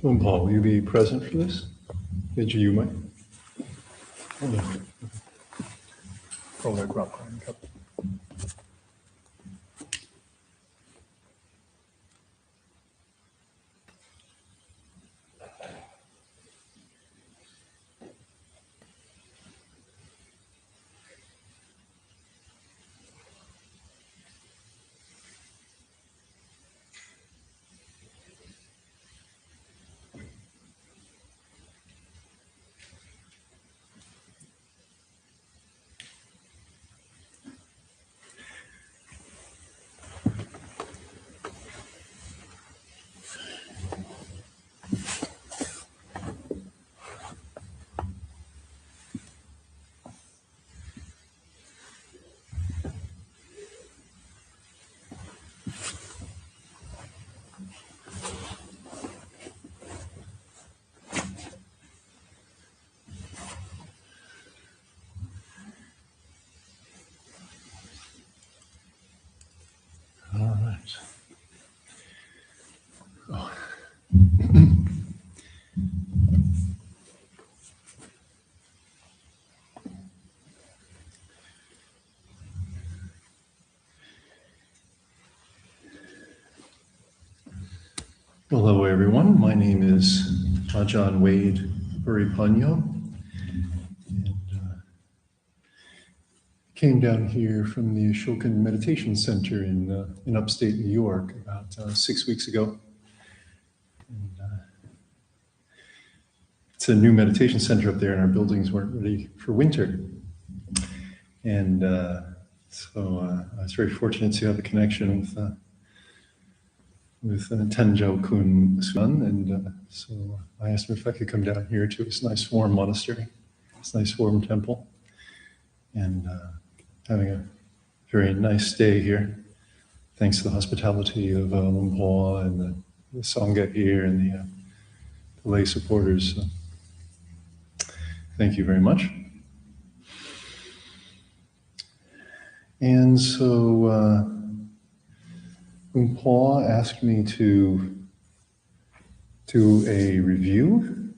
Paul, will you be present for this? Did you, Mike? All right. Oh. Well, hello, everyone. My name is Ajahn Wade Buripano, and came down here from the Ashokan Meditation Center in upstate New York about 6 weeks ago. And, it's a new meditation center up there, and our buildings weren't ready for winter. And so I was very fortunate to have a connection with Tenjo Kun Sun, and so I asked him if I could come down here to this nice warm monastery, this nice warm temple, and having a very nice day here, thanks to the hospitality of Luang Por and the Sangha here and the lay supporters. So thank you very much. And so Luang Por asked me to do a review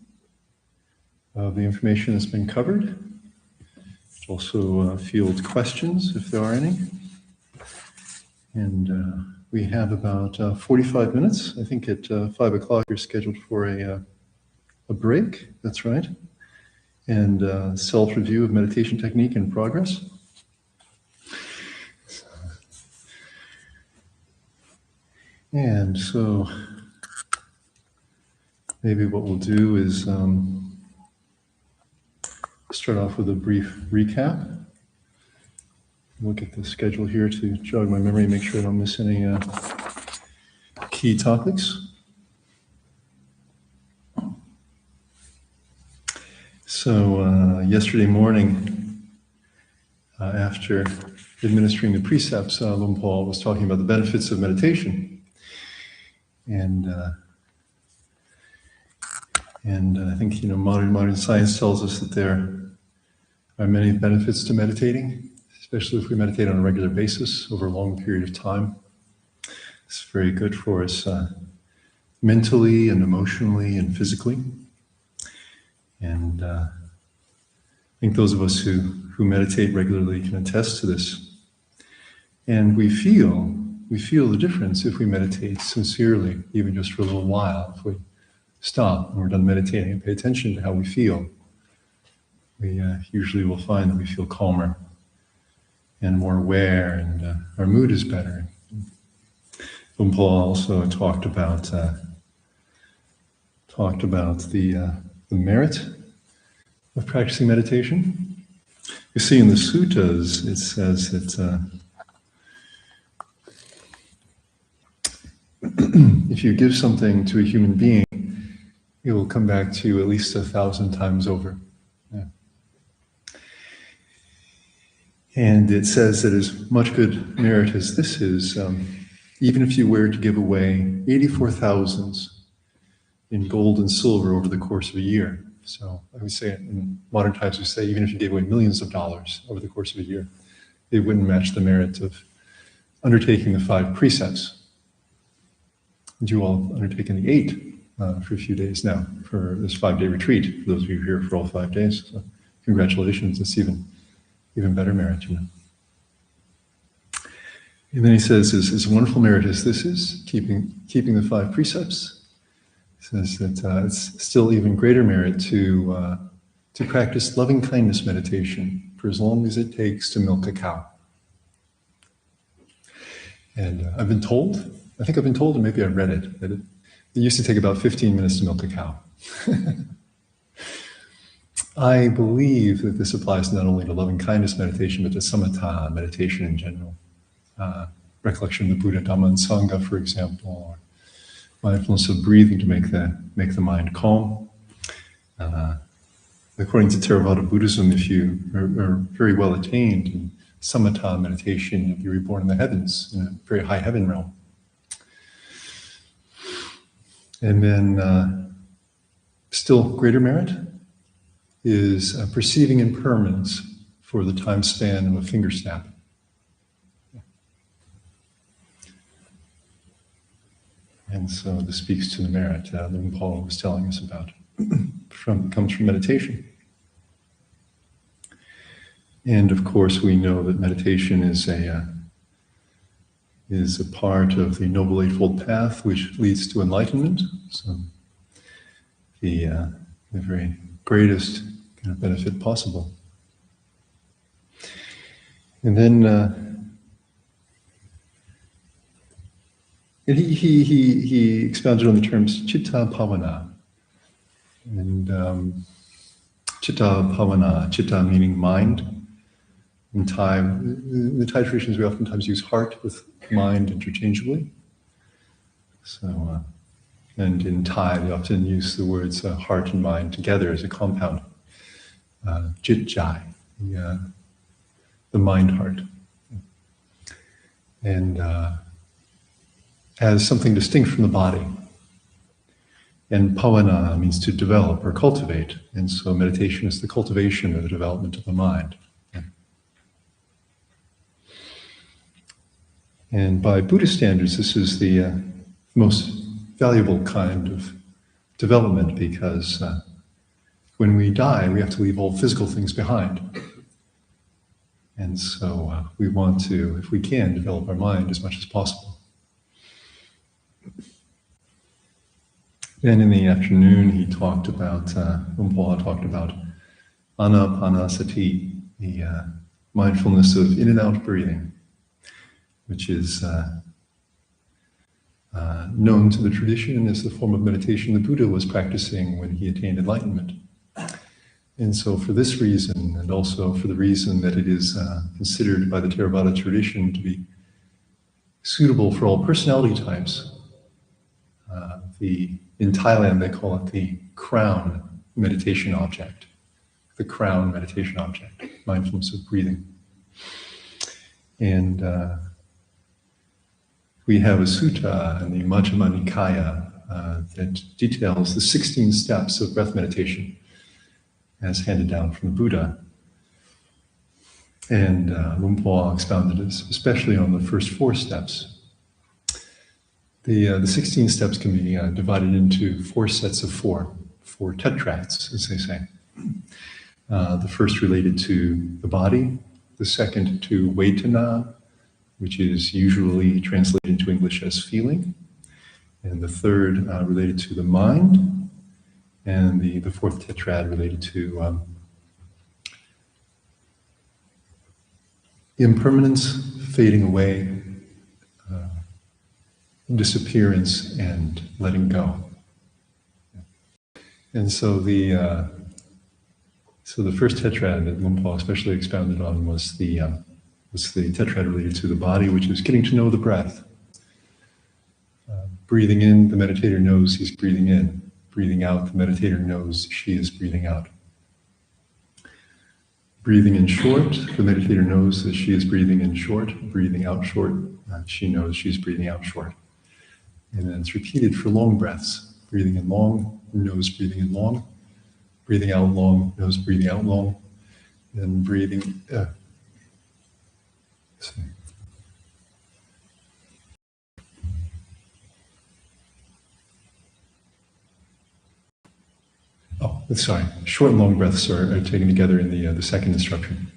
of the information that's been covered. Also field questions if there are any. And we have about 45 minutes. I think at 5 o'clock you're scheduled for a break, that's right. And self-review of meditation technique in progress. And so maybe what we'll do is start off with a brief recap. Look at the schedule here to jog my memory, make sure I don't miss any key topics. So yesterday morning, after administering the precepts, Luang Por was talking about the benefits of meditation. And I think, modern science tells us that there are many benefits to meditating, especially if we meditate on a regular basis over a long period of time. It's very good for us mentally and emotionally and physically. And I think those of us who meditate regularly can attest to this. And we feel the difference if we meditate sincerely, even just for a little while. If we stop when we're done meditating and pay attention to how we feel, we usually will find that we feel calmer and more aware, and our mood is better. Luang Por also talked about the merit of practicing meditation. You see in the suttas, it says that if you give something to a human being, it will come back to you at least 1,000 times over. Yeah. And it says that as much good merit as this is, even if you were to give away 84,000 in gold and silver over the course of a year. So I would say in modern times we say even if you gave away millions of dollars over the course of a year, it wouldn't match the merit of undertaking the 5 precepts. And you all have undertaken the 8 for a few days now for this 5-day retreat, for those of you here for all 5 days. So congratulations, it's even better merit, you know. And then he says, as wonderful merit as this is, keeping the 5 precepts, he says that it's still even greater merit to practice loving kindness meditation for as long as it takes to milk a cow. And I think I've been told, and maybe I read it, that it used to take about 15 minutes to milk a cow. I believe that this applies not only to loving kindness meditation, but to samatha meditation in general. Recollection of the Buddha, Dhamma, and Sangha, for example, or mindfulness of breathing to make the mind calm. According to Theravada Buddhism, if you are very well attained in samatha meditation, you'll be reborn in the heavens, in a very high heaven realm. And then still greater merit is perceiving impermanence for the time span of a finger snap. And so this speaks to the merit that Luang Por was telling us about. Comes from meditation. And of course, we know that meditation is a part of the Noble Eightfold Path, which leads to enlightenment. So the very greatest kind of benefit possible. And then he expounded on the terms citta bhavana. And citta bhavana, citta meaning mind. In the Thai traditions, we oftentimes use heart with mind interchangeably. So, and in Thai, they often use the words heart and mind together as a compound. Jit jai, the mind heart. And as something distinct from the body. And bhavana means to develop or cultivate. And so meditation is the cultivation or the development of the mind. And by Buddhist standards, this is the most valuable kind of development, because when we die, we have to leave all physical things behind. And so we want to, if we can, develop our mind as much as possible. Then in the afternoon, he talked about, Luang Por talked about anapanasati, the mindfulness of in and out breathing, which is known to the tradition as the form of meditation the Buddha was practicing when he attained enlightenment. And so for this reason, and also for the reason that it is considered by the Theravada tradition to be suitable for all personality types, in Thailand they call it the crown meditation object. The crown meditation object, mindfulness of breathing. And we have a sutta in the Majjhima Nikaya that details the 16 steps of breath meditation as handed down from the Buddha. And Luang Por expounded especially on the first 4 steps. The 16 steps can be divided into 4 sets of 4 tetrads, as they say. The first related to the body, the second to Vedana, which is usually translated into English as feeling, and the third related to the mind, and the 4th tetrad related to impermanence, fading away, disappearance, and letting go. And so the first tetrad that Luang Por especially expounded on was the tetrad related to the body, which is getting to know the breath. Breathing in, the meditator knows he's breathing in. Breathing out, the meditator knows she is breathing out. Breathing in short, the meditator knows that she is breathing in short. Breathing out short, she knows she's breathing out short. And then it's repeated for long breaths. Breathing in long, nose breathing in long. Breathing out long, nose breathing out long. And breathing... sorry, short and long breaths are taken together in the second instruction.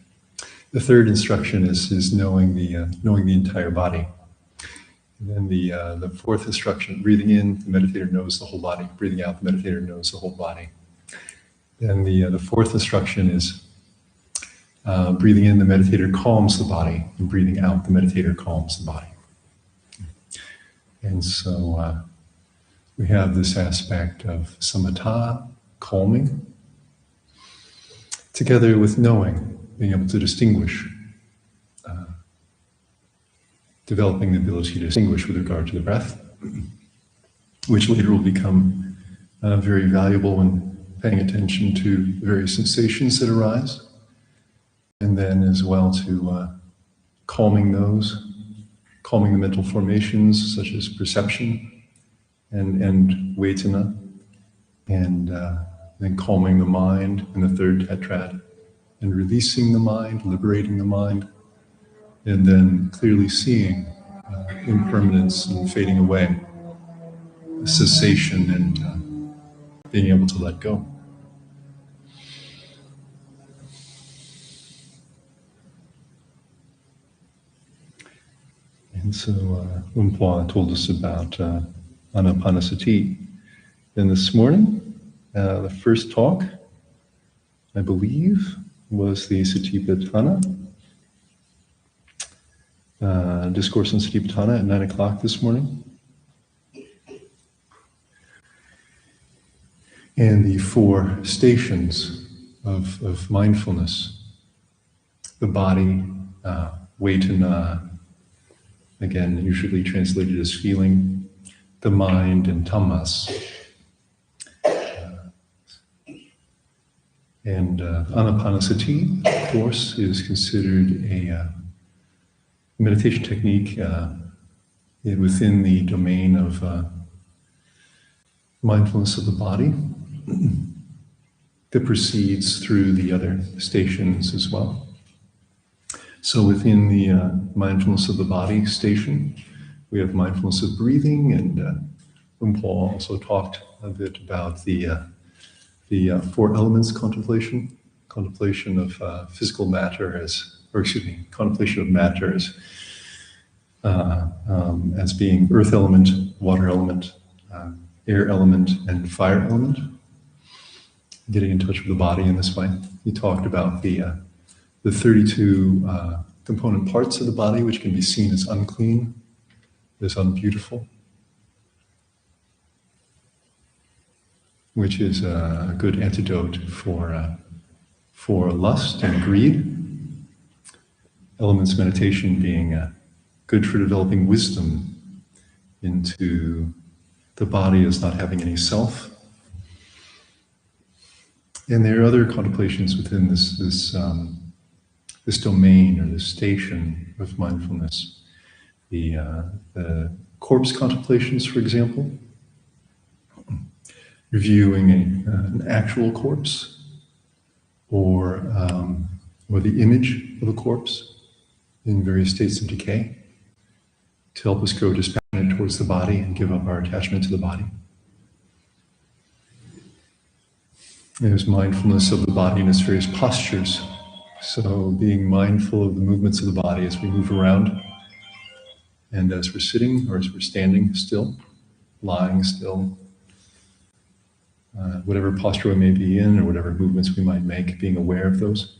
The third instruction is knowing the entire body. And then the fourth instruction, breathing in, the meditator knows the whole body. Breathing out, the meditator knows the whole body. Then the fourth instruction is breathing in, the meditator calms the body, and breathing out, the meditator calms the body. And so we have this aspect of samatha, calming, together with knowing, being able to distinguish, developing the ability to distinguish with regard to the breath, which later will become very valuable when paying attention to the various sensations that arise, and then as well to calming those, calming the mental formations such as perception and vedana, and then calming the mind in the third tetrad, and releasing the mind, liberating the mind, and then clearly seeing impermanence and fading away, cessation, and being able to let go. And so Lumpua told us about Anapanasati. And this morning, the first talk, I believe, was the Satipatthana, discourse on Satipatthana at 9 o'clock this morning. And the 4 stations of mindfulness, the body, vedana, again, usually translated as feeling, the mind, and tamas. And Anapanasati, of course, is considered a meditation technique within the domain of mindfulness of the body that proceeds through the other stations as well. So within the mindfulness of the body station, we have mindfulness of breathing, and Lumpua also talked a bit about the 4 elements contemplation of physical matter contemplation of matter as being earth element, water element, air element, and fire element. Getting in touch with the body in this way. He talked about the 32 component parts of the body, which can be seen as unclean, as unbeautiful, which is a good antidote for lust and greed. Elements meditation being good for developing wisdom into the body as not having any self. And there are other contemplations within this domain or this station of mindfulness. The corpse contemplations, for example, reviewing an actual corpse, or the image of a corpse in various states of decay, to help us grow dispassionate towards the body and give up our attachment to the body. There's mindfulness of the body in its various postures. So being mindful of the movements of the body as we move around, and as we're sitting or as we're standing still, lying still, whatever posture we may be in or whatever movements we might make, being aware of those.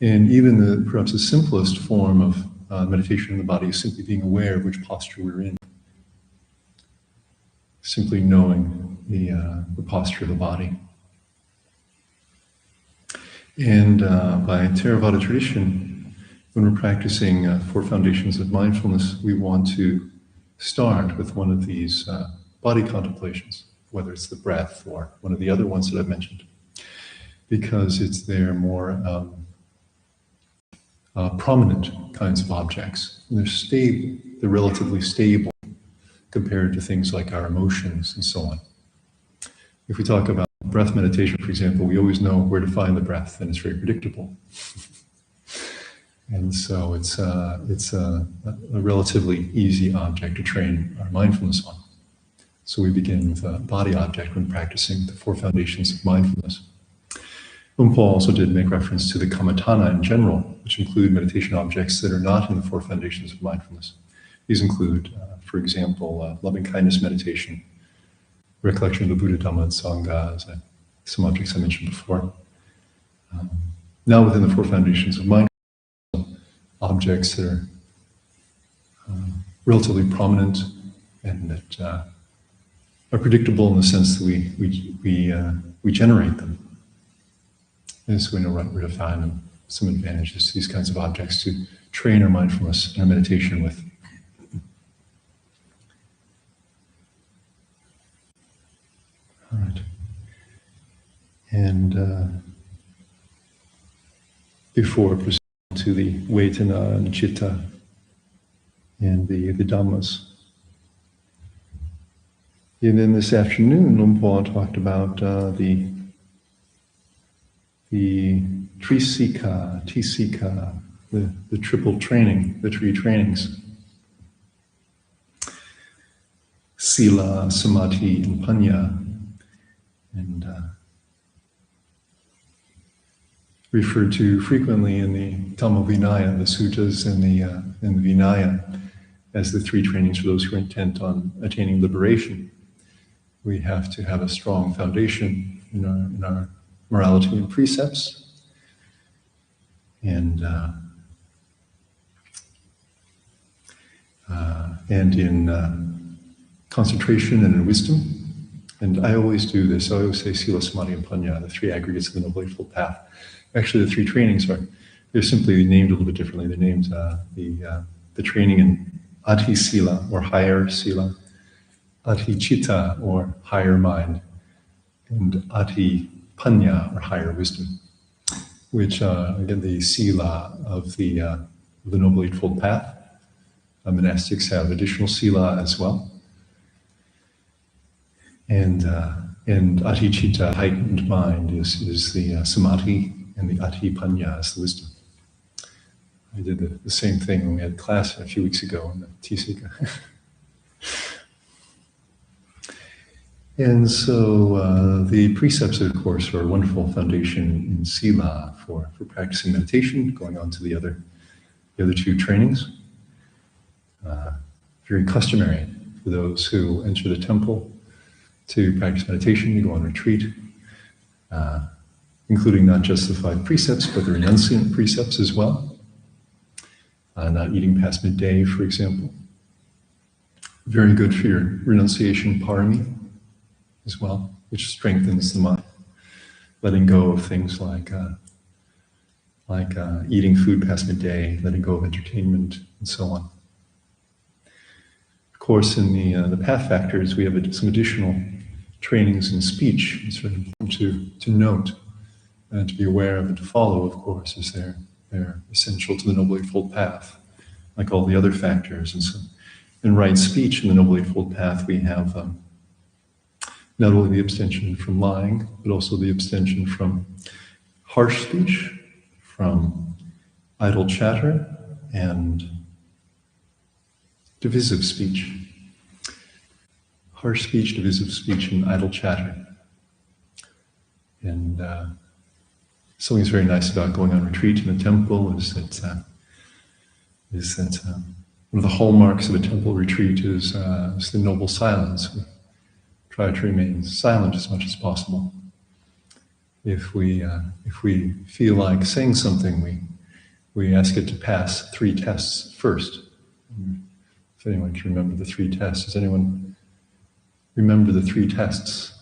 And even perhaps the simplest form of meditation in the body is simply being aware of which posture we're in. Simply knowing the posture of the body. And by Theravada tradition, when we're practicing 4 foundations of mindfulness, we want to start with one of these body contemplations, whether it's the breath or one of the other ones that I've mentioned, because they're more prominent kinds of objects. And they're stable, they're relatively stable compared to things like our emotions and so on. If we talk about breath meditation, for example, we always know where to find the breath, and it's very predictable. And so it's a relatively easy object to train our mindfulness on. So we begin with a body object when practicing the four foundations of mindfulness. Luang Por also did make reference to the kammatthana in general, which include meditation objects that are not in the four foundations of mindfulness. These include, for example, loving kindness meditation, recollection of the Buddha, Dhamma, and Sangha, some objects I mentioned before. Now within the four foundations of mindfulness, objects that are relatively prominent and that are predictable in the sense that we generate them. And so we know where to find them. Some advantages to these kinds of objects to train our mindfulness and our meditation with. All right. And before proceeding to the Vedana and Chitta and the Dhammas. And then this afternoon, Luang Por talked about the Trisika, the triple training, the three trainings. Sila, Samadhi, and Panya. And referred to frequently in the Dhamma Vinaya, the suttas and the Vinaya, as the three trainings for those who are intent on attaining liberation. We have to have a strong foundation in our morality and precepts, and in concentration and in wisdom. And I always do this. I always say Sila, Samadhi, and Panya, the three aggregates of the Noble Eightfold Path. Actually, the three trainings they're simply named a little bit differently. They're named the training in Ati Sila, or higher Sila, Ati Chitta, or higher mind, and Ati Panya, or higher wisdom, which again, the Sila of the Noble Eightfold Path. Monastics have additional Sila as well. And Ati Chitta, heightened mind, is the Samadhi, and the Ati Panya is the wisdom. I did the same thing when we had class a few weeks ago in the Tisika. And so the precepts, of course, are a wonderful foundation in Sila for practicing meditation, going on to the other two trainings. Very customary for those who enter the temple to practice meditation, to go on retreat, including not just the 5 precepts, but the renunciant precepts as well. Not eating past midday, for example. Very good for your renunciation parami as well, which strengthens the mind. Letting go of things like eating food past midday, letting go of entertainment, and so on. Of course, in the path factors, we have some additional trainings in speech. It's very important to note and to be aware of and to follow, of course, as they're essential to the Noble Eightfold Path, like all the other factors. And so, in right speech in the Noble Eightfold Path, we have not only the abstention from lying, but also the abstention from harsh speech, from idle chatter, and divisive speech. Harsh speech, divisive speech, and idle chatter. And something that's very nice about going on retreat in a temple is that one of the hallmarks of a temple retreat is the noble silence. We try to remain silent as much as possible. If we feel like saying something, we ask it to pass 3 tests first. If anyone can remember the 3 tests, does anyone remember the 3 tests?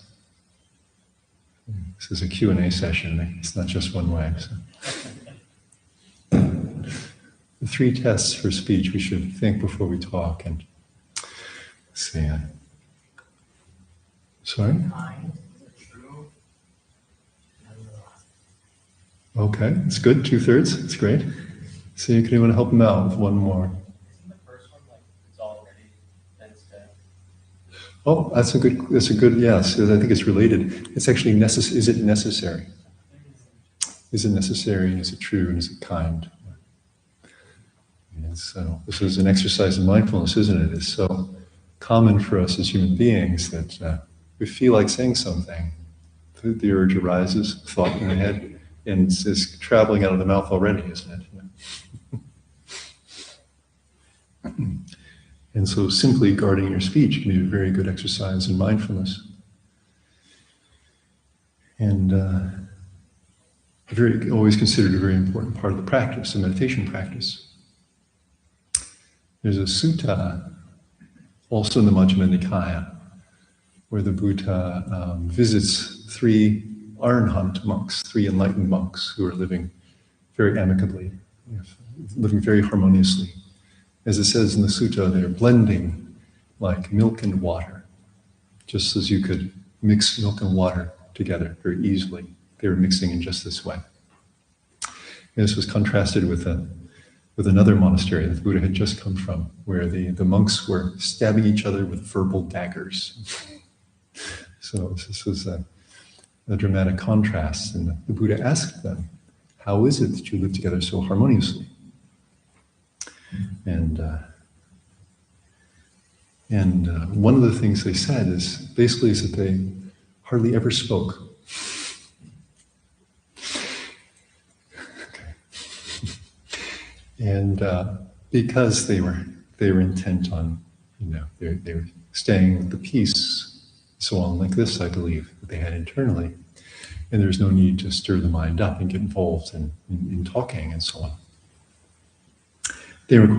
This is a Q&A session. It's not just one way. So. The 3 tests for speech we should think before we talk. And let's see. Sorry? Okay, that's good. 2/3. That's great. So can anyone help them out with one more? Oh, that's a good, yes. I think it's related. It's actually necessary. Is it necessary? Is it necessary? Is it true? And is it kind? And so this is an exercise in mindfulness, isn't it? It's so common for us as human beings that we feel like saying something. The urge arises, thought in the head, and it's traveling out of the mouth already, isn't it? And so simply guarding your speech can be a very good exercise in mindfulness. And always considered a very important part of the practice, the meditation practice. There's a sutta, also in the Majjhima Nikaya, where the Buddha visits 3 Arahant monks, 3 enlightened monks who are living very amicably, living very harmoniously. As it says in the sutta, they're blending like milk and water, just as you could mix milk and water together very easily. They were mixing in just this way. And this was contrasted with another monastery that the Buddha had just come from, where the monks were stabbing each other with verbal daggers. So this was a dramatic contrast. And the Buddha asked them, how is it that you live together so harmoniously? And one of the things they said is that they hardly ever spoke. Okay. And because they were intent on, they were staying with the peace, so on like this, I believe, that they had internally. And there's no need to stir the mind up and get involved in talking and so on. They were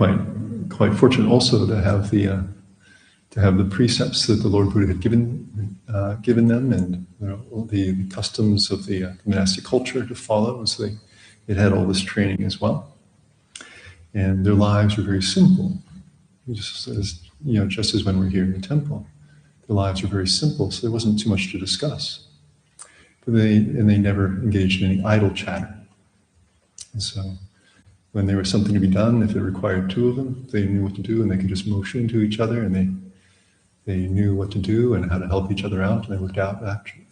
quite fortunate also to have the precepts that the Lord Buddha had given them, and the customs of the monastic culture to follow. So they had all this training as well, and their lives were very simple. Just as when we're here in the temple, their lives were very simple, so there wasn't too much to discuss. But they never engaged in any idle chatter, and so when there was something to be done, if it required 2 of them, they knew what to do, and they could just motion to each other, and they knew what to do and how to help each other out, and they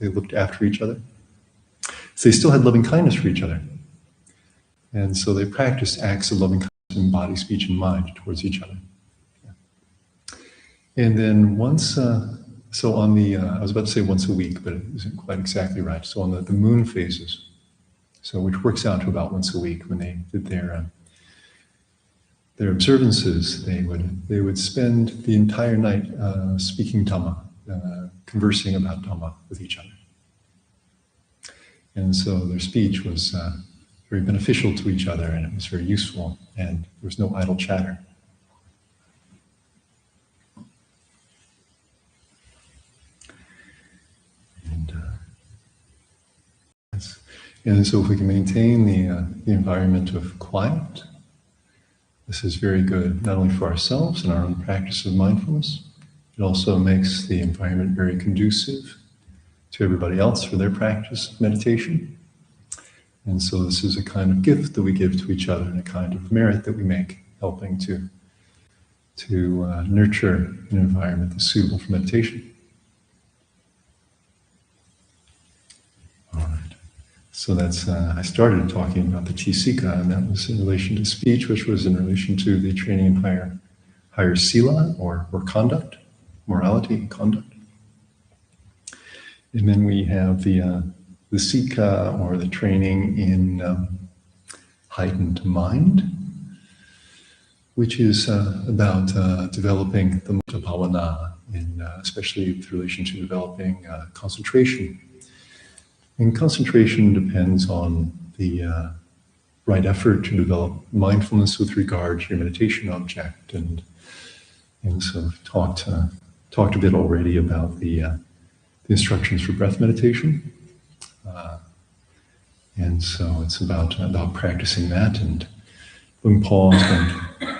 looked after each other. So they still had loving kindness for each other, and so they practiced acts of loving kindness in body, speech, and mind towards each other. And then once, so on the, I was about to say once a week, but it isn't quite exactly right. So on the moon phases, so which works out to about once a week, when they did their observances, they would spend the entire night speaking Dhamma, conversing about Dhamma with each other. And so their speech was very beneficial to each other, and it was very useful, and there was no idle chatter. And so if we can maintain the environment of quiet, this is very good, not only for ourselves and our own practice of mindfulness, it also makes the environment very conducive to everybody else for their practice of meditation. And so this is a kind of gift that we give to each other, and a kind of merit that we make, helping to nurture an environment that's suitable for meditation. All right. So that's, I started talking about the Chisika, and that was in relation to speech, which was in relation to the training in higher sila, or conduct, morality and conduct. And then we have the Sika, or the training in heightened mind, which is about developing the Mutta Bhavana, especially with relation to developing concentration. And concentration depends on the right effort to develop mindfulness with regard to your meditation object, and so I've talked a bit already about the instructions for breath meditation, and so it's about practicing that and being paused and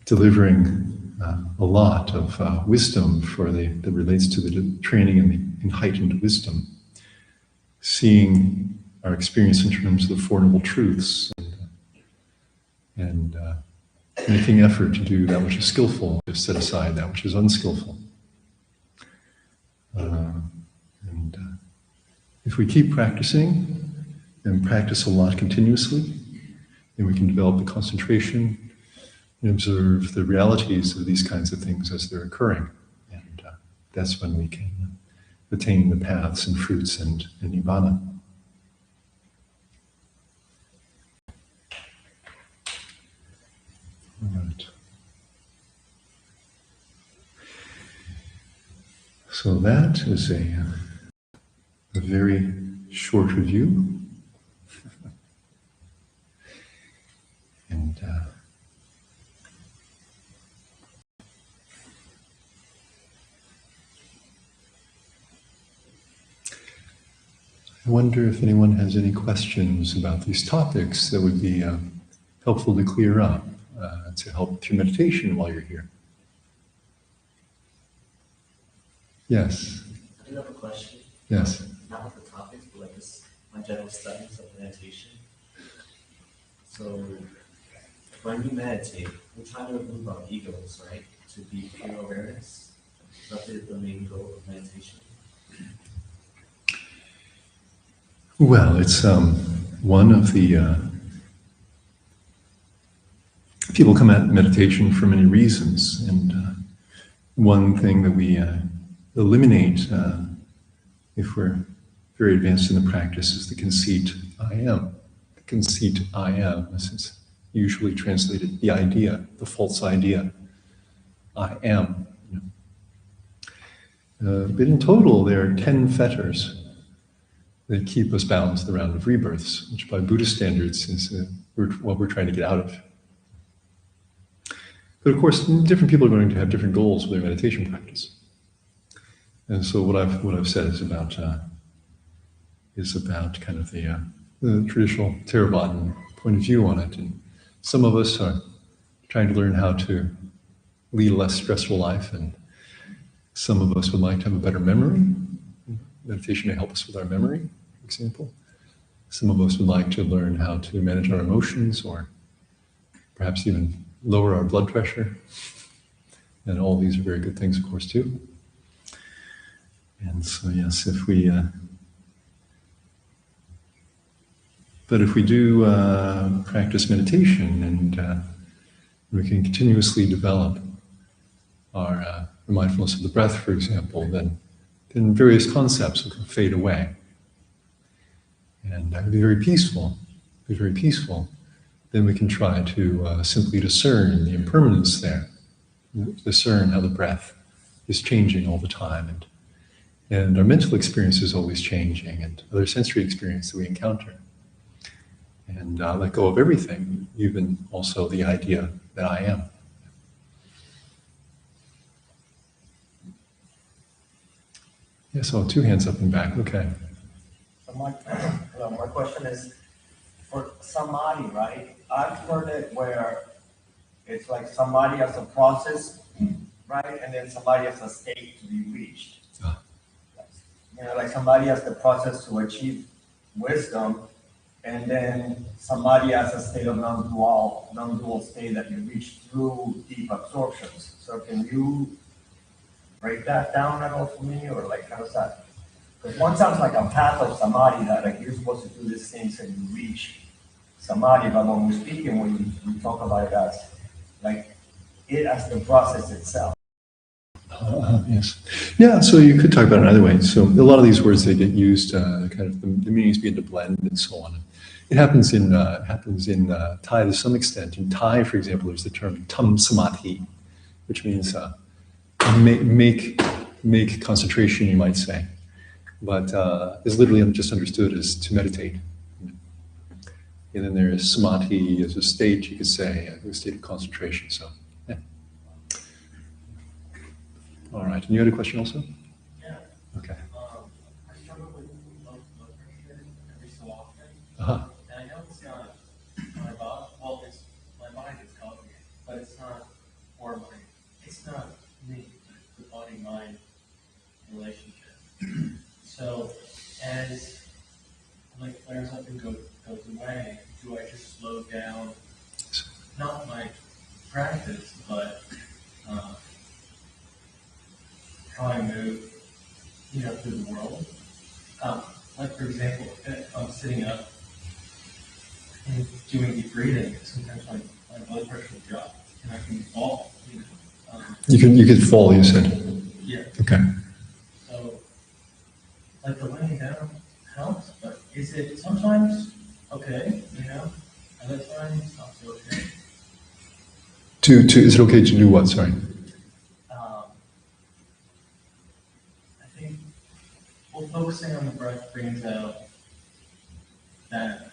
delivering a lot of wisdom that relates to the training in heightened wisdom. Seeing our experience in terms of the Four Noble Truths, and making effort to do that which is skillful, to set aside that which is unskillful. If we keep practicing, and practice a lot continuously, then we can develop the concentration and observe the realities of these kinds of things as they're occurring. And that's when we can attain the paths and fruits and nibbana. All right. So that is a very short review. And I wonder if anyone has any questions about these topics that would be helpful to clear up, to help with your meditation while you're here. Yes. I do have a question. Yes. Not with the topics, but like this, my general studies of meditation. So when we meditate, we try to remove our egos, right? To be pure awareness. That is the main goal of meditation. Well, it's one of the people come at meditation for many reasons, and one thing that we eliminate if we're very advanced in the practice is the conceit I am. The conceit I am. This is usually translated the idea, the false idea. I am. But in total, there are 10 fetters that keep us bound to the round of rebirths, which by Buddhist standards is what we're trying to get out of. But of course, different people are going to have different goals with their meditation practice. And so what I've said is about kind of the traditional Theravadan point of view on it. And some of us are trying to learn how to lead a less stressful life, and some of us would like to have a better memory. Meditation may help us with our memory, for example. Some of us would like to learn how to manage our emotions, or perhaps even lower our blood pressure. And all these are very good things, of course, too. And so, yes, if we do practice meditation, and we can continuously develop our mindfulness of the breath, for example, then various concepts will fade away. And be very peaceful, then we can try to simply discern the impermanence there, discern how the breath is changing all the time, and our mental experience is always changing, and other sensory experience that we encounter. And let go of everything, even also the idea that I am. Yeah, so 2 hands up and back, okay. So my question is, for samadhi, right? I've heard it where it's like samadhi as a process, right? And then samadhi as a state to be reached. Like samadhi as the process to achieve wisdom, and then samadhi as a state of non-dual state that you reach through deep absorptions. So can you break that down at all for me, or like how's that? Because one sounds like a path of samadhi, that like you're supposed to do these things and you reach samadhi, but when we're speaking, we talk about it as like it as the process itself. Yes. Yeah, so you could talk about it either way. So a lot of these words, they get used, kind of the meanings begin to blend and so on. It happens in Thai to some extent. In Thai, for example, there's the term tam samadhi, which means make concentration, you might say. But is literally just understood as to meditate. And then there is samadhi as a state, you could say, a state of concentration. So, yeah. All right. And you had a question also? Yeah. Okay. I struggle with blood pressure every so often. Uh-huh. And I know it's not my body, well, it's my mind is causing it, but it's not, it's not me, the body-mind relationship. So as like flares up and goes away, do I just slow down, not my practice, but how I move, through the world? Like for example, if I'm sitting up and doing deep breathing, sometimes my blood pressure will drop. and I can fall, you know. You could fall, you said. Yeah. Okay. So, like the laying down helps, but is it sometimes okay, you know, other times not so okay. Is it okay to do what? Sorry. I think focusing on the breath brings out that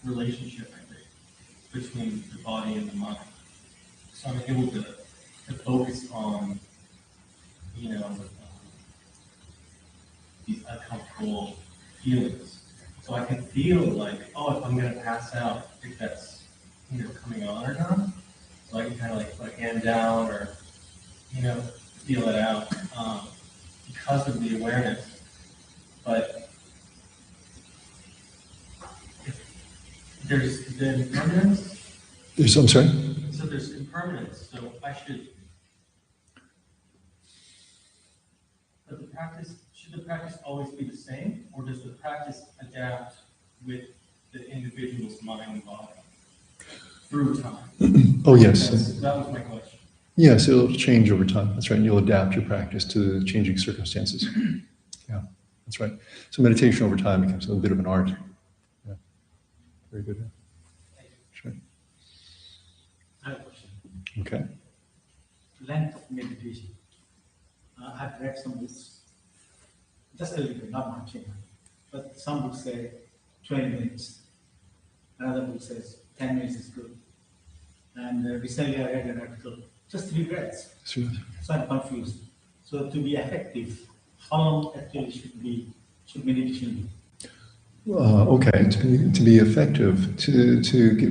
relationship, I think, between the body and the mind. So I'm able to focus on, you know, these uncomfortable feelings. So I can feel like, oh, if I'm going to pass out, if that's, you know, coming on or not. So I can kind of like put a hand down or, you know, feel it out because of the awareness. But if there's the impermanence. I'm sorry? So there's impermanence. So I should. But should the practice always be the same, or does the practice adapt with the individual's mind and body through time? Oh, yes. That was my question. Yes, it'll change over time. That's right. And you'll adapt your practice to changing circumstances. Yeah, that's right. So meditation over time becomes a bit of an art. Yeah. Very good. Yeah. Sure. I have a question. Okay. Length of meditation. I've read some books, just a little bit, not much, but some books say 20 minutes. Another book says 10 minutes is good. And recently I read an article, just 3 breaths. Sure. So I'm confused. So to be effective, how long actually should meditation be? Okay. To be effective,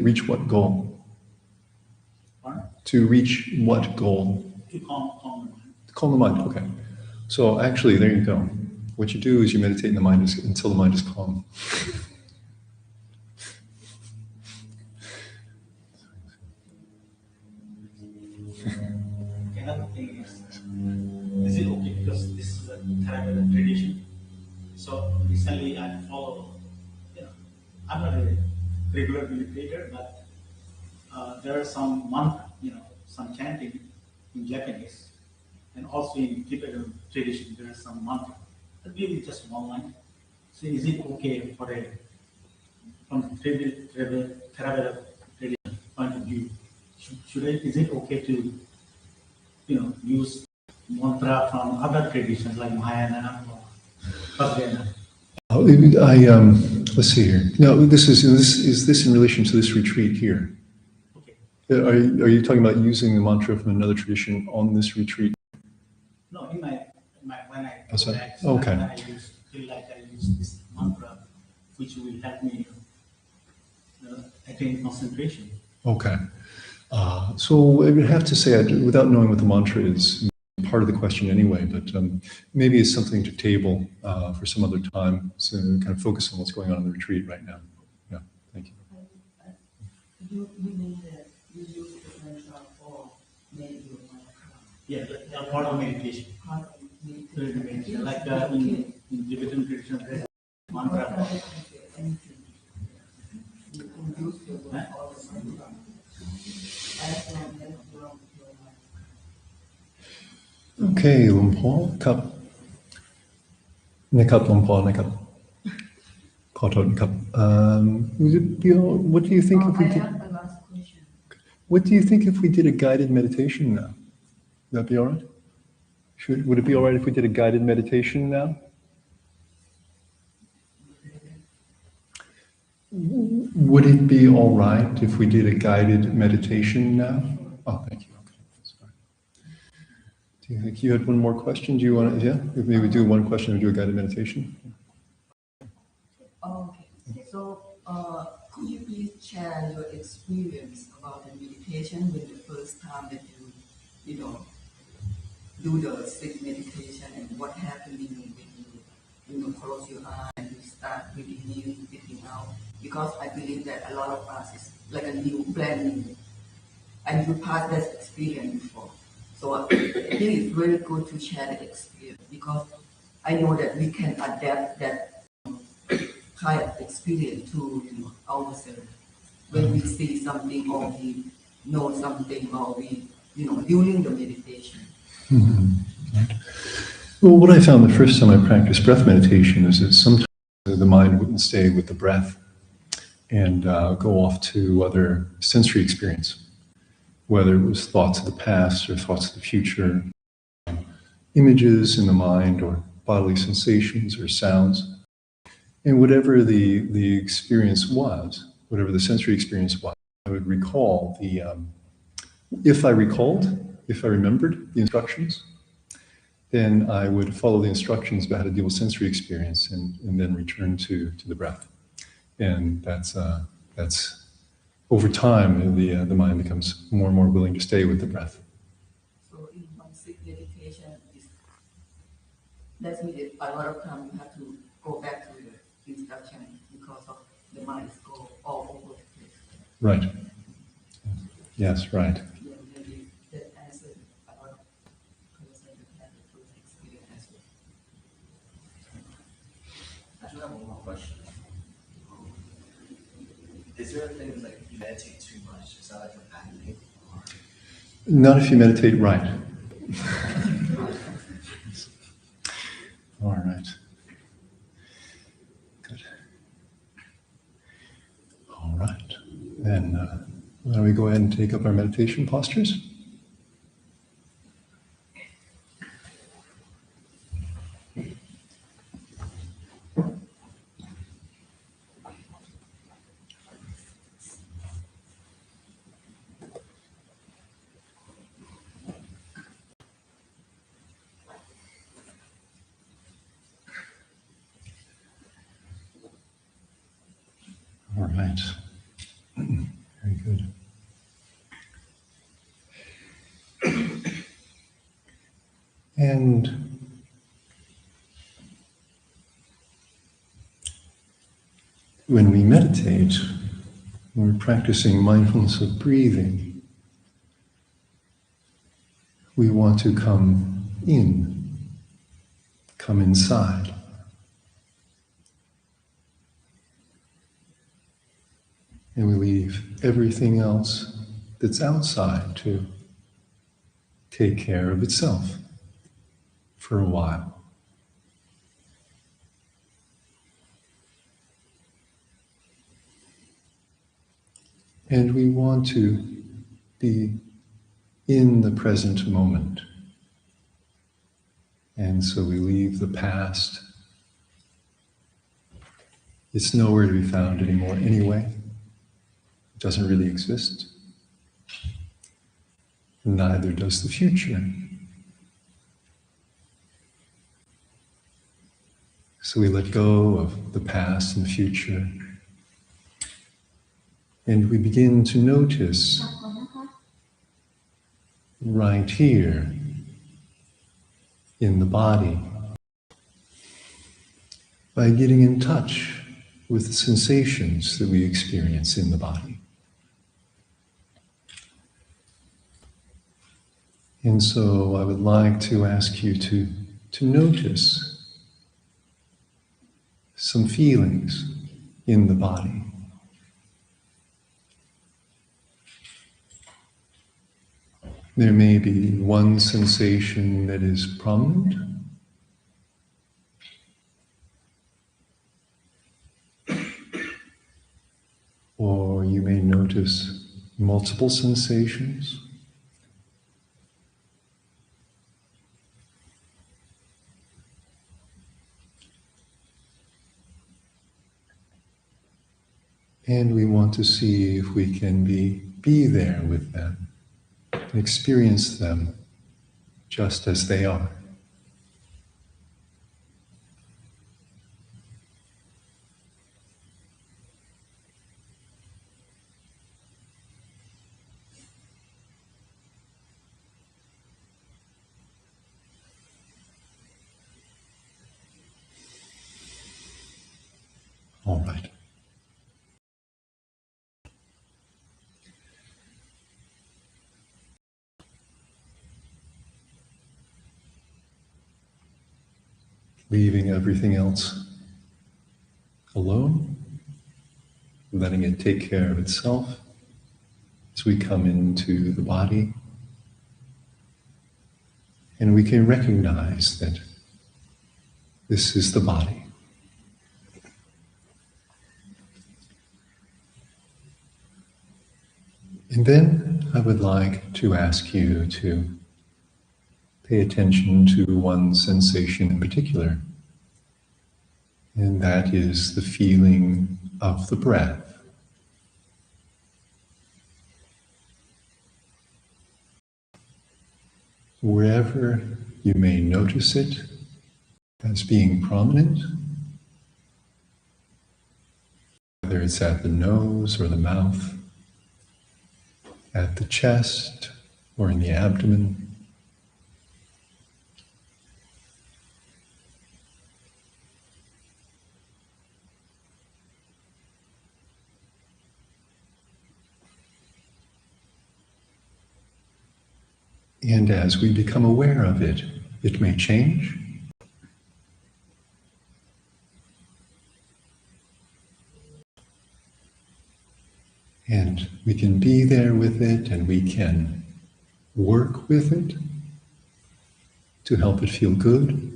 reach what goal? What? To reach what goal? To calm the mind. Calm the mind. Okay. So actually, there you go. What you do is you meditate in the mind until the mind is calm. Another thing is it okay because this is a Theravada tradition? So recently I follow, I'm not a regular meditator, but there are some mantra, some chanting in Japanese, and also in Tibetan tradition there are some mantra. But maybe just one line. So is it okay from Theravada tradition point of view? Is it okay to use mantra from other traditions like Mahayana or Vajrayana? Let's see here. No, is this in relation to this retreat here? Okay. Are you talking about using the mantra from another tradition on this retreat? No, in my when I Okay. when I feel like I use this mantra, which will help me attain concentration. Okay. So I would have to say, without knowing what the mantra is, part of the question anyway, but maybe it's something to table for some other time, so kind of focus on what's going on in the retreat right now. Yeah, thank you. You mean that you use the mantra for maybe Yeah, part of meditation. Like in Tibetan tradition, there's a mantra. You can use your word all the time. As long as your mind. Okay, Lumpur, cup. Nikap Lumpur, Nikap. Kotot cup. What do you think if we I did? have the last question. What do you think if we did a guided meditation now? Would that be all right? Would it be all right if we did a guided meditation now? Would it be all right if we did a guided meditation now? Oh, thank you. Okay, that's fine. Do you think you had one more question? Do you want to, yeah? If maybe we do one question and do a guided meditation? Okay. So, could you please share your experience about the meditation when the first time that you do the sit meditation and what happened when you close your eyes and you start breathing in, breathing out? Because I believe that a lot of us is like a brand new, and you passed that experience before. So I think it's very good to share the experience because I know that we can adapt that kind of experience to ourselves when we see something or know something or we, during the meditation. Right. Well, what I found the first time I practiced breath meditation is that sometimes the mind wouldn't stay with the breath and go off to other sensory experience, whether it was thoughts of the past or thoughts of the future, images in the mind or bodily sensations or sounds. And whatever the experience was, whatever the sensory experience was, I would recall if I remembered the instructions, then I would follow the instructions about how to deal with sensory experience and then return to the breath. And that's over time, the mind becomes more and more willing to stay with the breath. So in one sit meditation, that means a lot of times you have to go back to the instruction because of the mind go all over the place. Right. Yes, right. Yeah, maybe that answers a lot of person that have the first experience as well. I do have one more question. Is there a thing like you meditate too much? Is that like a bad thing? Or... Not if you meditate right. All right. Good. All right. Then why don't we go ahead and take up our meditation postures? All right. Very good. And when we meditate, we're practicing mindfulness of breathing. We want to come inside. And we leave everything else that's outside to take care of itself for a while. And we want to be in the present moment. And so we leave the past. It's nowhere to be found anymore anyway. It doesn't really exist. Neither does the future. So we let go of the past and the future. And we begin to notice right here in the body by getting in touch with the sensations that we experience in the body. And so I would like to ask you to notice some feelings in the body. There may be one sensation that is prominent, or you may notice multiple sensations. And we want to see if we can be there with them, and experience them just as they are. All right. Leaving everything else alone, letting it take care of itself, as we come into the body. And we can recognize that this is the body. And then I would like to ask you to pay attention to one sensation in particular, and that is the feeling of the breath. Wherever you may notice it as being prominent, whether it's at the nose or the mouth, at the chest or in the abdomen, and as we become aware of it, it may change. And we can be there with it, and we can work with it to help it feel good.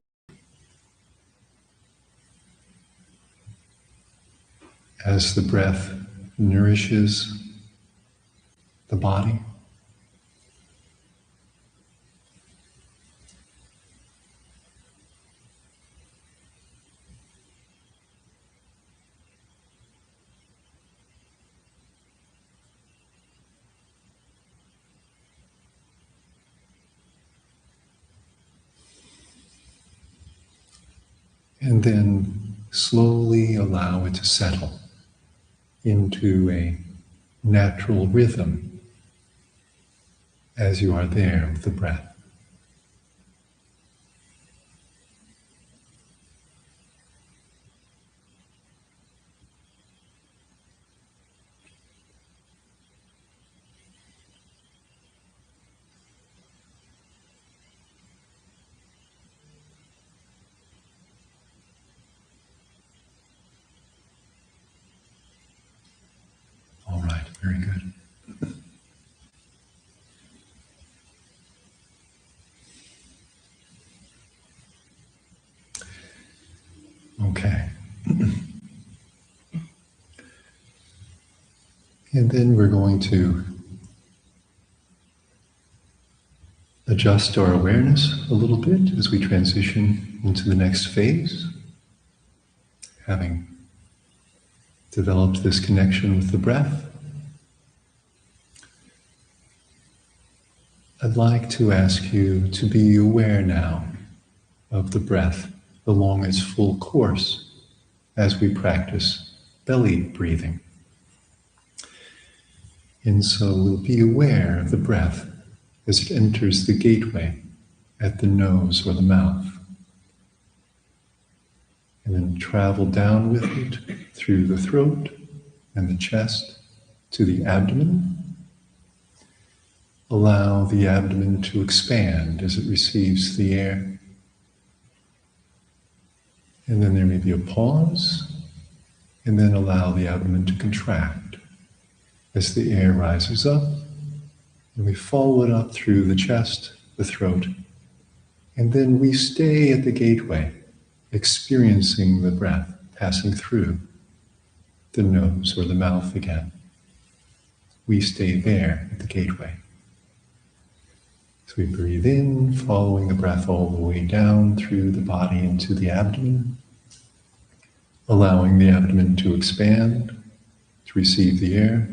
As the breath nourishes the body. And then slowly allow it to settle into a natural rhythm as you are there with the breath. All right, very good. Okay. And then we're going to adjust our awareness a little bit as we transition into the next phase, having developed this connection with the breath. I'd like to ask you to be aware now of the breath along its full course as we practice belly breathing. And so we'll be aware of the breath as it enters the gateway at the nose or the mouth, and then travel down with it through the throat and the chest to the abdomen. Allow the abdomen to expand as it receives the air. And then there may be a pause, and then allow the abdomen to contract as the air rises up. And we follow it up through the chest, the throat, and then we stay at the gateway, experiencing the breath passing through the nose or the mouth again. We stay there at the gateway. So we breathe in, following the breath all the way down through the body into the abdomen, allowing the abdomen to expand, to receive the air,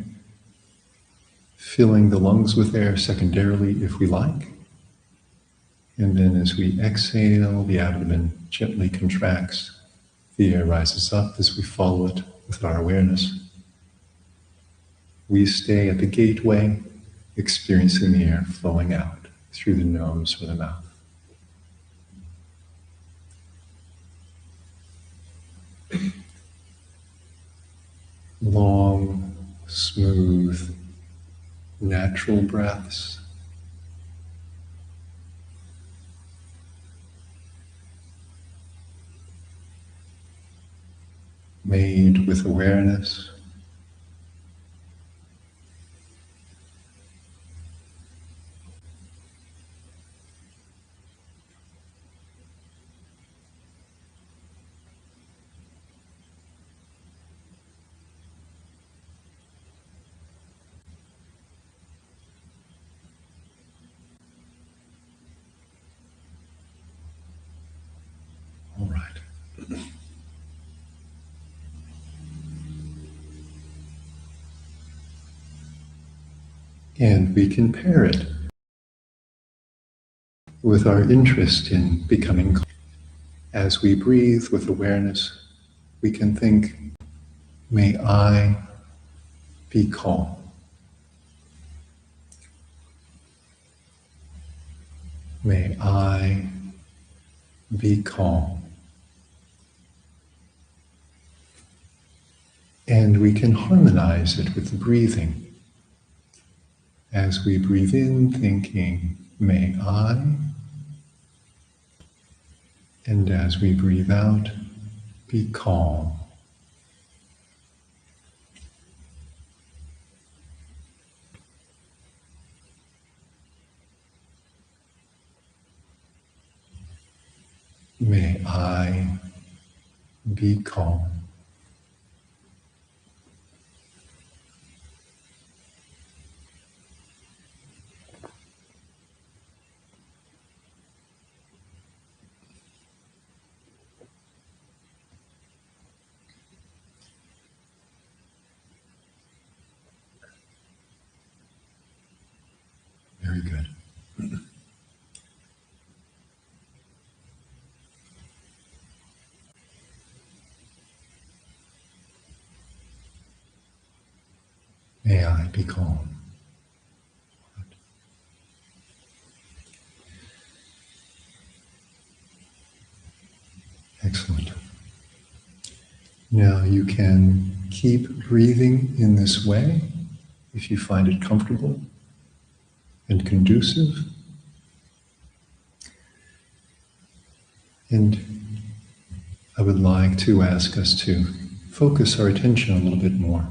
filling the lungs with air secondarily if we like. And then as we exhale, the abdomen gently contracts, the air rises up as we follow it with our awareness. We stay at the gateway, experiencing the air flowing out through the nose or the mouth. Long, smooth, natural breaths. Made with awareness. And we can pair it with our interest in becoming calm. As we breathe with awareness, we can think, may I be calm. May I be calm. And we can harmonize it with the breathing. As we breathe in, thinking, may I, and as we breathe out, be calm. May I be calm. Very good. May I be calm. Excellent. Now you can keep breathing in this way if you find it comfortable and conducive. And I would like to ask us to focus our attention a little bit more,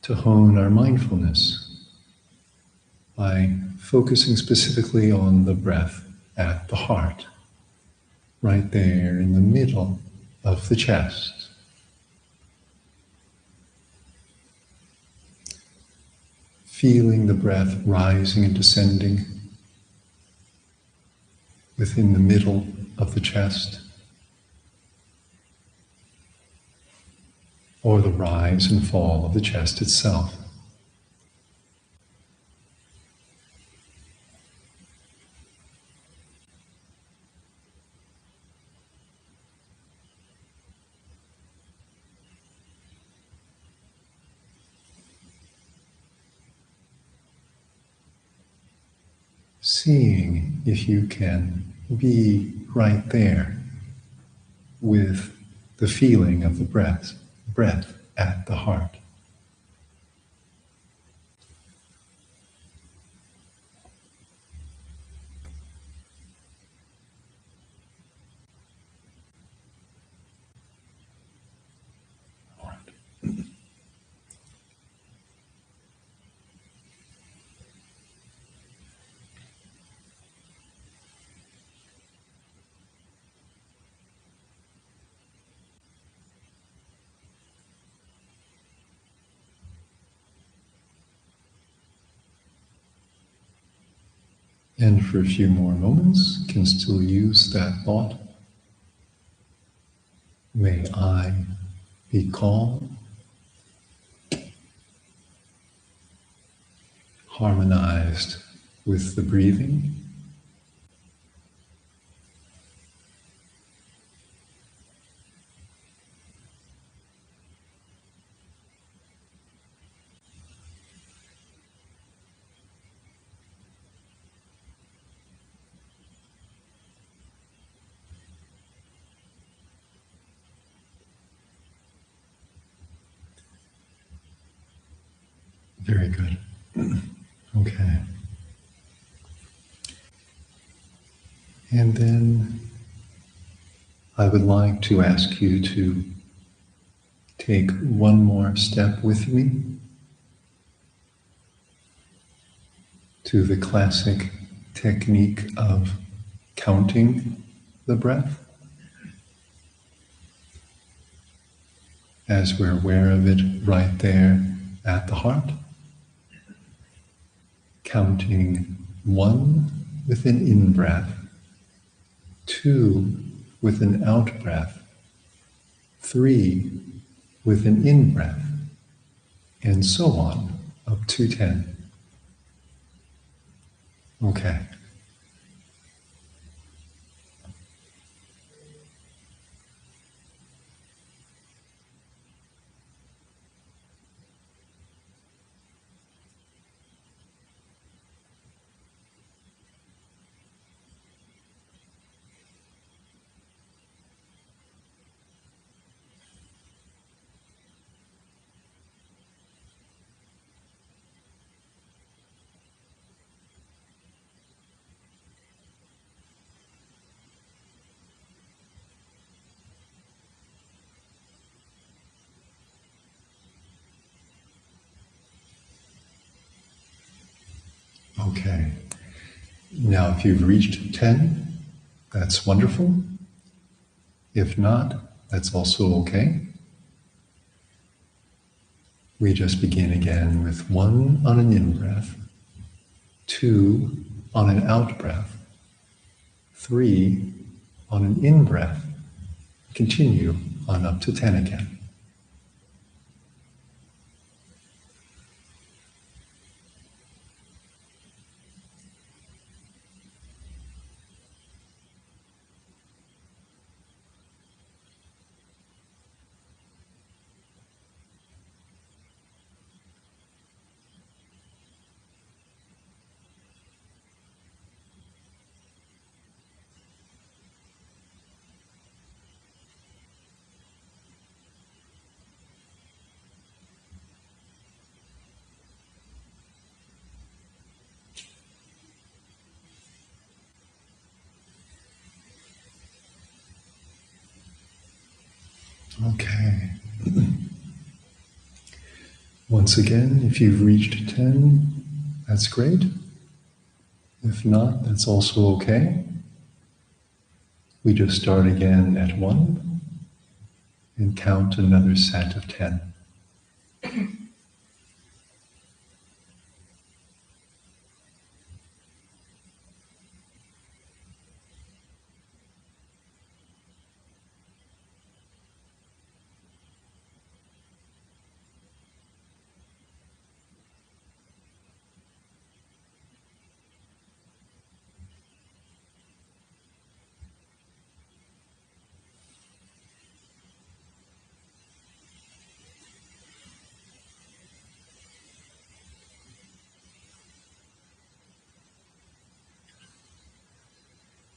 to hone our mindfulness by focusing specifically on the breath at the heart, right there in the middle of the chest. Feeling the breath rising and descending within the middle of the chest, or the rise and fall of the chest itself. Seeing if you can be right there with the feeling of the breath at the heart. All right. And for a few more moments, can still use that thought. May I be calm, harmonized with the breathing. Very good. Okay. And then I would like to ask you to take one more step with me to the classic technique of counting the breath. As we're aware of it right there at the heart. Counting 1 with an in-breath, 2 with an out-breath, 3 with an in-breath, and so on, up to 10. Okay. Okay. Now, if you've reached 10, that's wonderful. If not, that's also okay. We just begin again with 1 on an in-breath, 2 on an out-breath, 3 on an in-breath. Continue on up to 10 again. Okay. Once again, if you've reached 10, that's great. If not, that's also okay. We just start again at 1 and count another set of 10.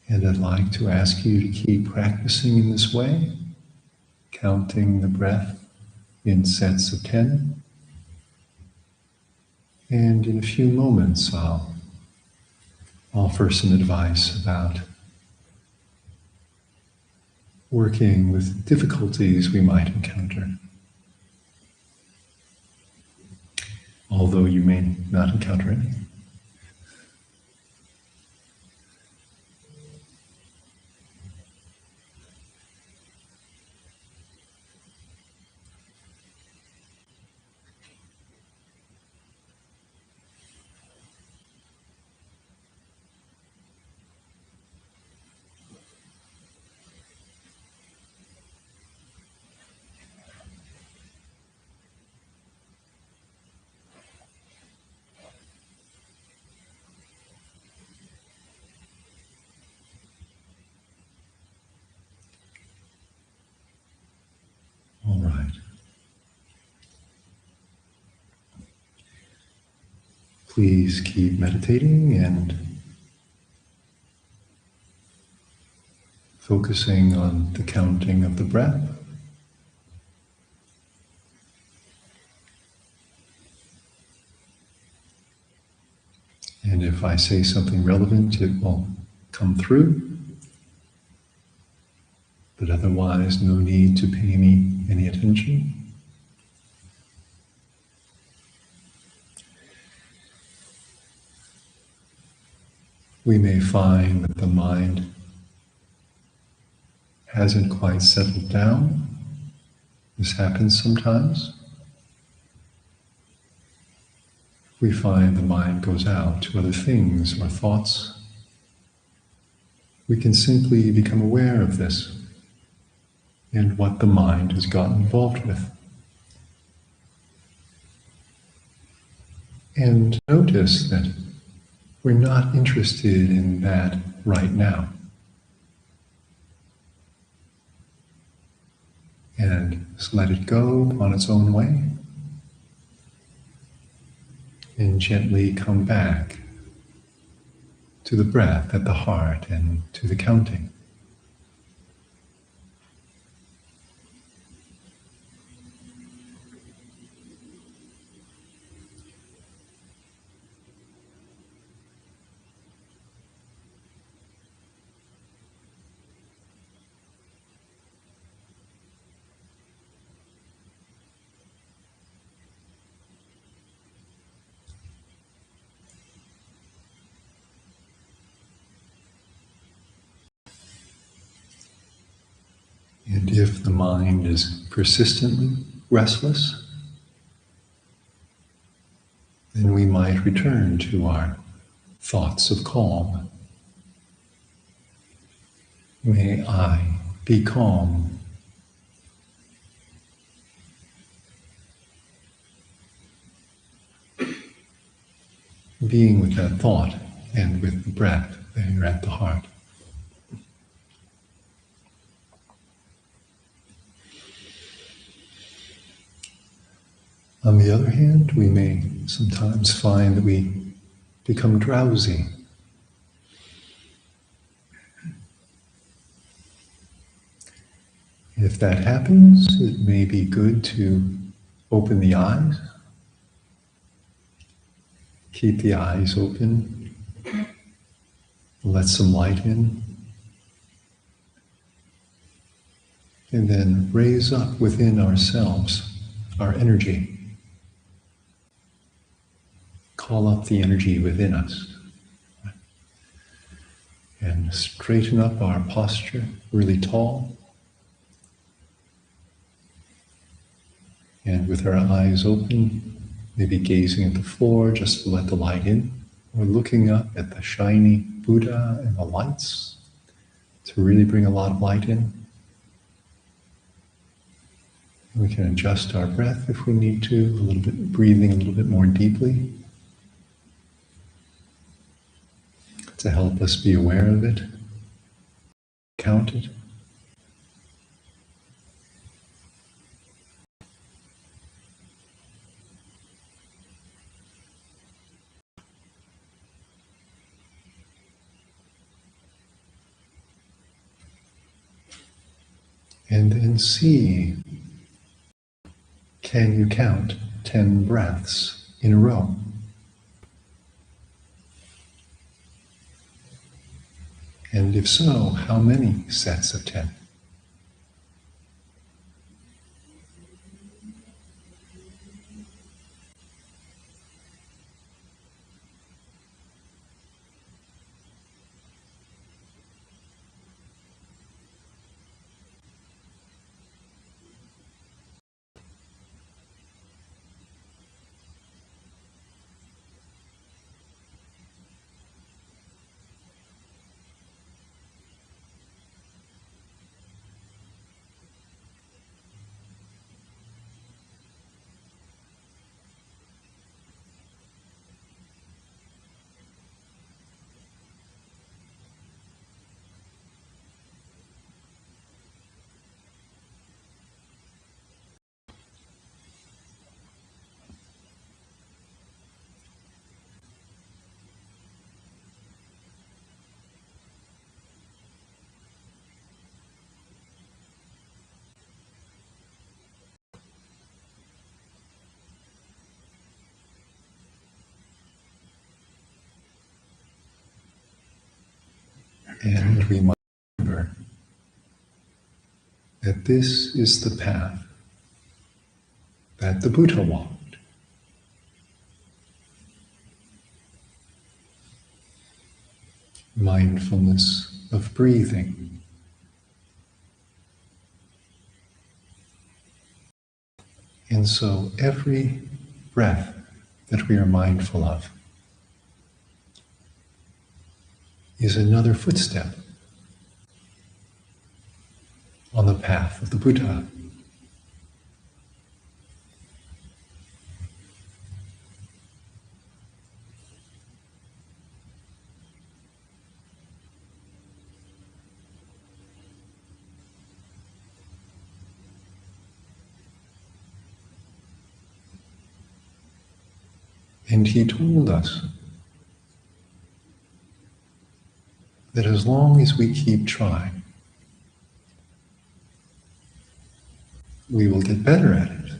And I'd like to ask you to keep practicing in this way, counting the breath in sets of 10. And in a few moments, I'll offer some advice about working with difficulties we might encounter. Although you may not encounter any. All right. Please keep meditating and focusing on the counting of the breath. And if I say something relevant, it will come through. But otherwise, no need to pay me any attention. We may find that the mind hasn't quite settled down. This happens sometimes. We find the mind goes out to other things or thoughts. We can simply become aware of this and what the mind has gotten involved with. And notice that we're not interested in that right now. And just let it go on its own way. And gently come back to the breath at the heart and to the counting. And if the mind is persistently restless, then we might return to our thoughts of calm. May I be calm. Being with that thought and with the breath there at the heart. On the other hand, we may sometimes find that we become drowsy. If that happens, it may be good to open the eyes, keep the eyes open, let some light in, and then raise up within ourselves our energy. Call up the energy within us and straighten up our posture really tall. And with our eyes open, maybe gazing at the floor just to let the light in, or looking up at the shiny Buddha and the lights to really bring a lot of light in. We can adjust our breath if we need to, a little bit, breathing a little bit more deeply to help us be aware of it, count it. And then see, can you count 10 breaths in a row? And if so, how many sets of 10? And remember that this is the path that the Buddha walked. Mindfulness of breathing. And so every breath that we are mindful of is another footstep on the path of the Buddha. And he told us that as long as we keep trying, we will get better at it.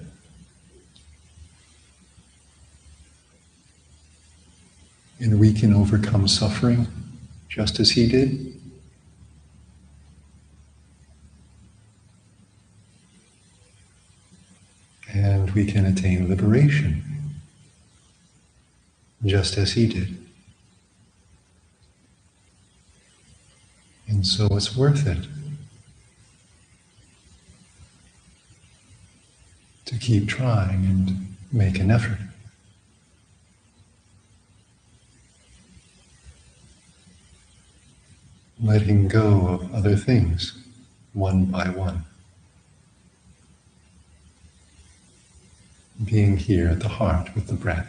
And we can overcome suffering just as he did. And we can attain liberation just as he did. And so it's worth it to keep trying and make an effort. Letting go of other things one by one. Being here at the heart with the breath.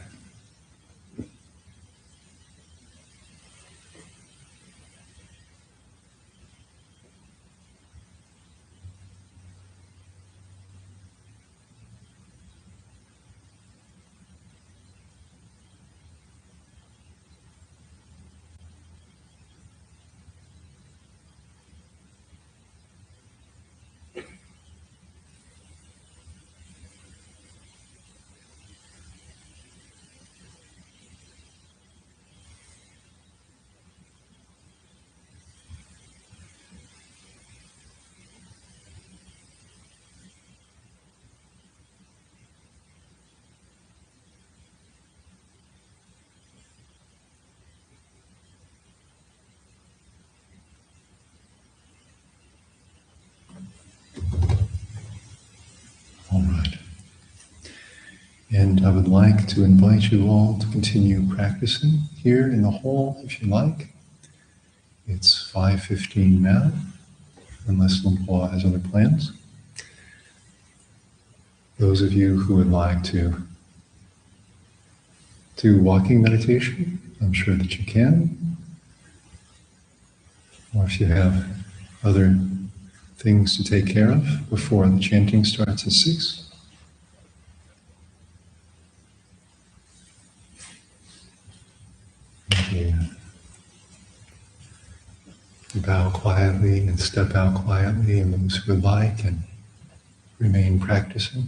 All right. And I would like to invite you all to continue practicing here in the hall if you like. It's 5:15 now, unless Lumpua has other plans. Those of you who would like to do walking meditation, I'm sure that you can. Or if you have other things to take care of before the chanting starts at 6. You bow quietly and step out quietly, and those who would like and remain practicing.